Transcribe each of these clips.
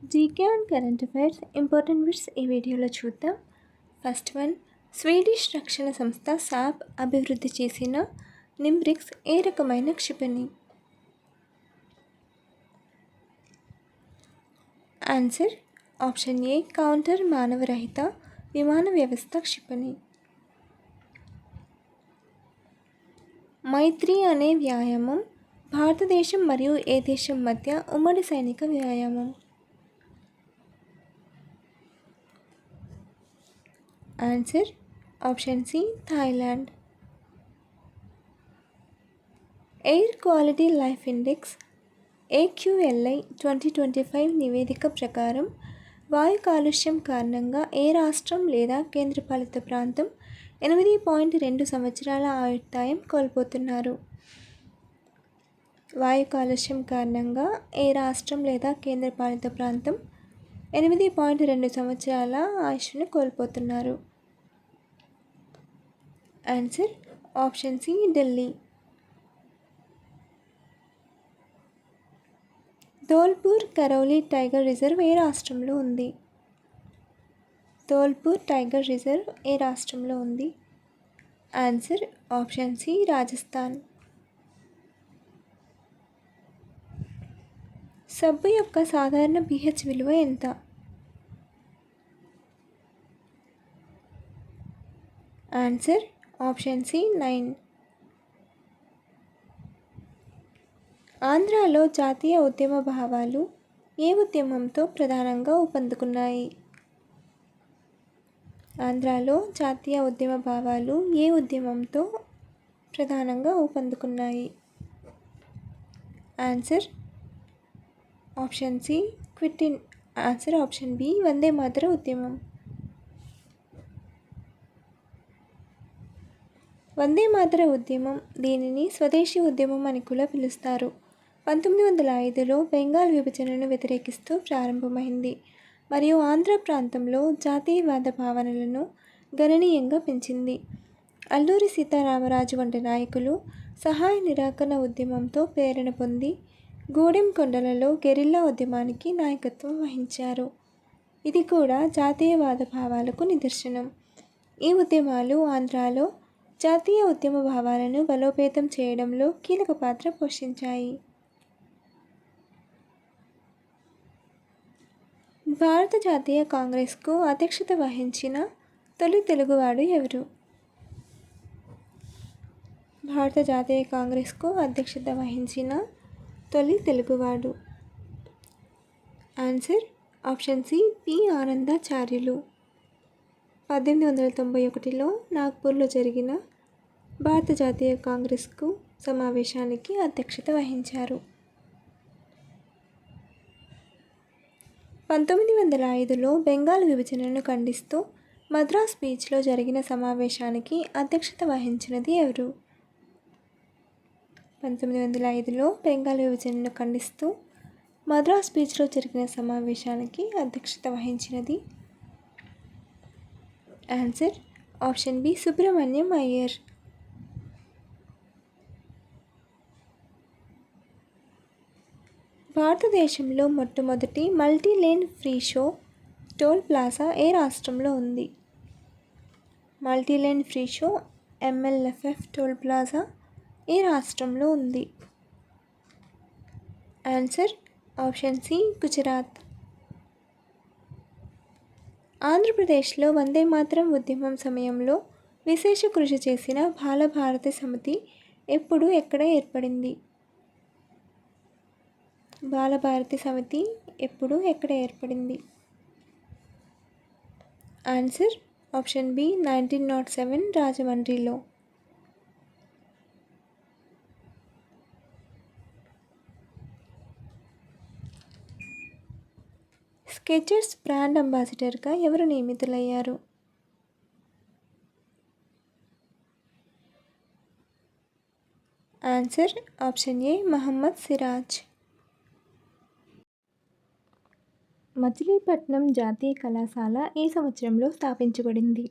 GK and current affairs important bits ఈ వీడియోలో చూద్దాం. ఫస్ట్ వన్, స్వీడిష్ రక్షణ సంస్థ సాప్ అభివృద్ధి చేసిన నింబ్రిక్స్ ఏ రకమైన క్షిపణి? ఆన్సర్ ఆప్షన్ ఏ కౌంటర్ మానవరహిత విమాన వ్యవస్థ క్షిపణి. మైత్రి అనే వ్యాయామం భారతదేశం మరియు ఏ దేశం మధ్య ఉమ్మడి సైనిక వ్యాయామం? Answer option C Thailand. Air quality life index AQLI 2025 నివేదిక ప్రకారం వాయు కాలుష్యం కారణంగా ఏ రాష్ట్రం లేదా కేంద్రపాలిత ప్రాంతం 8.2 సంవత్సరాల ఆయుర్దాయం కోల్పోతున్నారు? వాయు కాలుష్యం కారణంగా ఏ రాష్ట్రం లేదా కేంద్రపాలిత ప్రాంతం 8.2 సంవత్సరాల ఆయుష్ను కోల్పోతున్నారు? Answer option C Delhi. Dholpur Karauli tiger reserve ఏ రాష్ట్రంలో ఉంది? ధోల్పూర్ టైగర్ రిజర్వ్ ఏ రాష్ట్రంలో ఉంది? Answer option C Rajasthan. సబ్బు యొక్క సాధారణ pH విలువ ఎంత? Answer option C 9. ఆంధ్రాలో జాతీయ ఉద్యమ భావాలు ఏ ఉద్యమంతో ప్రధానంగా ఊపందుకున్నాయి? ఆంధ్రాలో జాతీయ ఉద్యమ భావాలు ఏ ఉద్యమంతో ప్రధానంగా ఊపందుకున్నాయి? Answer option C quit. Answer option B Vande Mataram ఉద్యమం. వందే మాతర ఉద్యమం, దీనిని స్వదేశీ ఉద్యమం అని కూడా పిలుస్తారు, 1905లో బెంగాల్ విభజనను వ్యతిరేకిస్తూ ప్రారంభమైంది మరియు ఆంధ్ర ప్రాంతంలో జాతీయవాద భావనలను గణనీయంగా పెంచింది. అల్లూరి సీతారామరాజు వంటి నాయకులు సహాయ నిరాకరణ ఉద్యమంతో ప్రేరణ పొంది గూడెం కొండలలో గెరిల్లా ఉద్యమానికి నాయకత్వం వహించారు. ఇది కూడా జాతీయవాద భావాలకు నిదర్శనం. ఈ ఉద్యమాలు ఆంధ్రాలో జాతీయ ఉద్యమ భావాలను బలోపేతం చేయడంలో కీలక పాత్ర పోషించాయి. భారత జాతీయ కాంగ్రెస్కు అధ్యక్షత వహించిన తొలి తెలుగువాడు ఎవరు? భారత జాతీయ కాంగ్రెస్కు అధ్యక్షత వహించిన తొలి తెలుగువాడు. Answer option C P Anandacharyulu. 1891లో నాగ్పూర్లో జరిగిన భారత జాతీయ కాంగ్రెస్కు సమావేశానికి అధ్యక్షత వహించారు. 1905లో బెంగాల్ విభజనను ఖండిస్తూ మద్రాస్ బీచ్లో జరిగిన సమావేశానికి అధ్యక్షత వహించినది ఎవరు? 1905లో బెంగాల్ విభజనను ఖండిస్తూ మద్రాస్ బీచ్లో జరిగిన సమావేశానికి అధ్యక్షత వహించినది? Answer option B Subramaniam Iyer. భారతదేశంలో మొట్టమొదటి మల్టీలేన్ ఫ్రీ షో టోల్ ప్లాజా ఏ రాష్ట్రంలో ఉంది? మల్టీలేన్ ఫ్రీ షో MLFF టోల్ ప్లాజా ఏ రాష్ట్రంలో ఉంది? Answer option C Gujarat. ఆంధ్రప్రదేశ్లో వందే మాతరం ఉద్యమం సమయంలో విశేష కృషి చేసిన బాలభారతి సమితి ఎప్పుడు ఎక్కడ ఏర్పడింది? బాలభారతి సమితి ఎప్పుడు ఎక్కడ ఏర్పడింది? ఆన్సర్ ఆప్షన్ బి 1907 రాజమండ్రిలో. స్కెచర్స్ బ్రాండ్ అంబాసిడర్గా ఎవరు నియమితులయ్యారు? Answer option A Mohammed Siraj. Machilipatnam జాతీయ కళాశాల ఏ సంవత్సరంలో స్థాపించబడింది?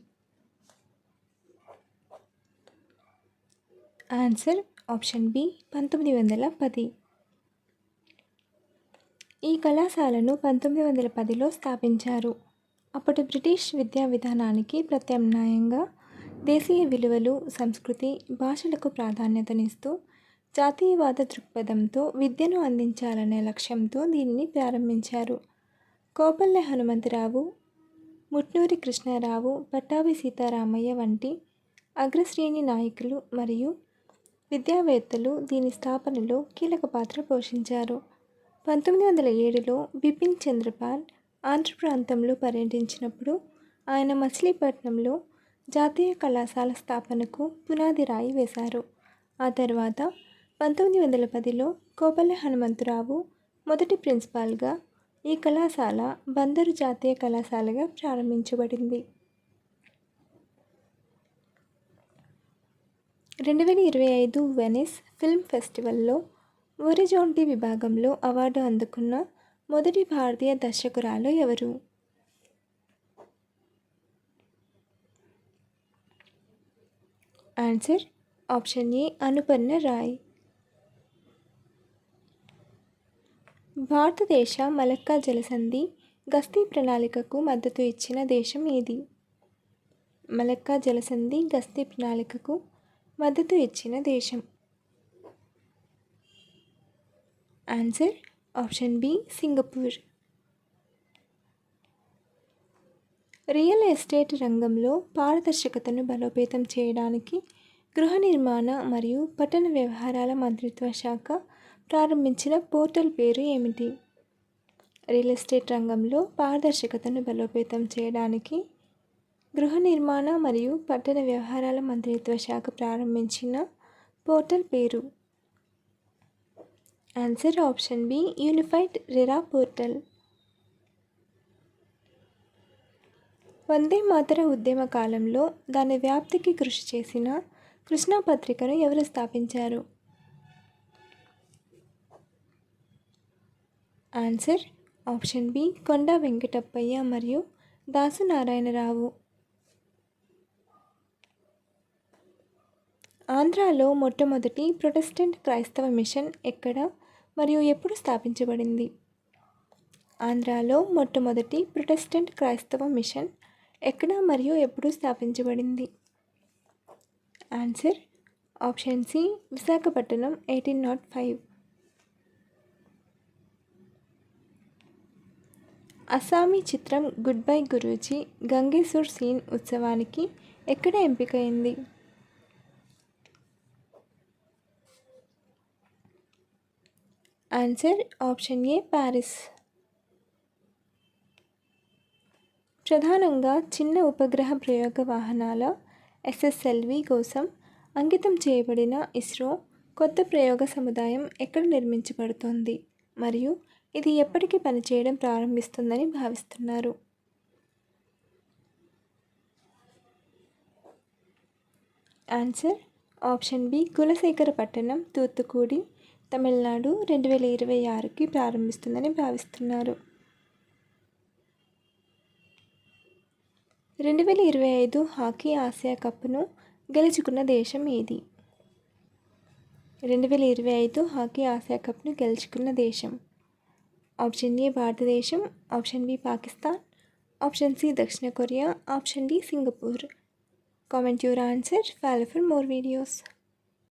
Answer option B 1910. ఈ కళాశాలను 1910లో స్థాపించారు. అప్పటి బ్రిటిష్ విద్యా విధానానికి ప్రత్యామ్నాయంగా దేశీయ విలువలు, సంస్కృతి, భాషలకు ప్రాధాన్యతనిస్తూ జాతీయవాద దృక్పథంతో విద్యను అందించాలనే లక్ష్యంతో దీనిని ప్రారంభించారు. కోపల్లె హనుమంతరావు, ముట్నూరి కృష్ణారావు, పట్టాభి సీతారామయ్య వంటి అగ్రశ్రేణి నాయకులు మరియు విద్యావేత్తలు దీని స్థాపనలో కీలక పాత్ర పోషించారు. 1907లో బిపిన్ చంద్రపాల్ ఆంధ్ర ప్రాంతంలో పర్యటించినప్పుడు ఆయన మచిలీపట్నంలో జాతీయ కళాశాల స్థాపనకు పునాది రాయి వేశారు. ఆ తర్వాత 1910లో కోపల్లె హనుమంతరావు మొదటి ప్రిన్సిపాల్గా ఈ కళాశాల బందరు జాతీయ కళాశాలగా ప్రారంభించబడింది. 2025 వెనిస్ ఫిల్మ్ ఫెస్టివల్లో ఒరిజోంటి విభాగంలో అవార్డు అందుకున్న మొదటి భారతీయ దర్శకురాలు ఎవరు? Answer option A Anuparna Roy. భారతదేశ మలక్కా జలసంధి గస్తీ ప్రణాళికకు మద్దతు ఇచ్చిన దేశం ఏది? మలక్కా జలసంధి గస్తీ ప్రణాళికకు మద్దతు ఇచ్చిన దేశం. Answer option B Singapore. Real estate రంగంలో పారదర్శకతను బలోపేతం చేయడానికి గృహ నిర్మాణ మరియు పట్టణ వ్యవహారాల మంత్రిత్వ శాఖ ప్రారంభించిన పోర్టల్ పేరు ఏమిటి? రియల్ ఎస్టేట్ రంగంలో పారదర్శకతను బలోపేతం చేయడానికి గృహ నిర్మాణ మరియు పట్టణ వ్యవహారాల మంత్రిత్వ శాఖ ప్రారంభించిన పోర్టల్ పేరు. Answer option B unified RERA portal. Vande Mataram ఉద్యమ కాలంలో దాని వ్యాప్తికి కృషి చేసిన కృష్ణా పత్రికను ఎవరు స్థాపించారు? ఆన్సర్ ఆప్షన్ బి కొండా వెంకటప్పయ్య మరియు దాసు నారాయణరావు. ఆంధ్రాలో మొట్టమొదటి ప్రొటెస్టెంట్ క్రైస్తవ మిషన్ ఎక్కడ మరియు ఎప్పుడు స్థాపించబడింది? ఆంధ్రాలో మొట్టమొదటి ప్రొటెస్టెంట్ క్రైస్తవ మిషన్ ఎక్కడ మరియు ఎప్పుడు స్థాపించబడింది? Answer option C Visakhapatnam 1805. Assamese చిత్రం గుడ్ బై గురూజీ గంగేసూర్ సీన్ ఉత్సవానికి ఎక్కడ ఎంపికైంది? Answer option A Paris. ప్రధానంగా చిన్న ఉపగ్రహ ప్రయోగ వాహనాల SSLV కోసం అంకితం చేయబడిన ఇస్రో కొత్త ప్రయోగ సముదాయం ఎక్కడ నిర్మించబడుతోంది మరియు ఇది ఎప్పటికి పనిచేయడం ప్రారంభిస్తుందని భావిస్తున్నారు? Answer option B Kulasekarapattinam, Thoothukudi, Tamil Nadu 2026కి ప్రారంభిస్తుందని భావిస్తున్నారు. 2025 హాకీ ఆసియా కప్ను గెలుచుకున్న దేశం ఏది? 2025 హాకీ ఆసియా కప్ను గెలుచుకున్న దేశం. Option A Bharatadesam, option B Pakistan, option C దక్షిణ Korea, option D Singapore. Comment your answer. Follow for more videos.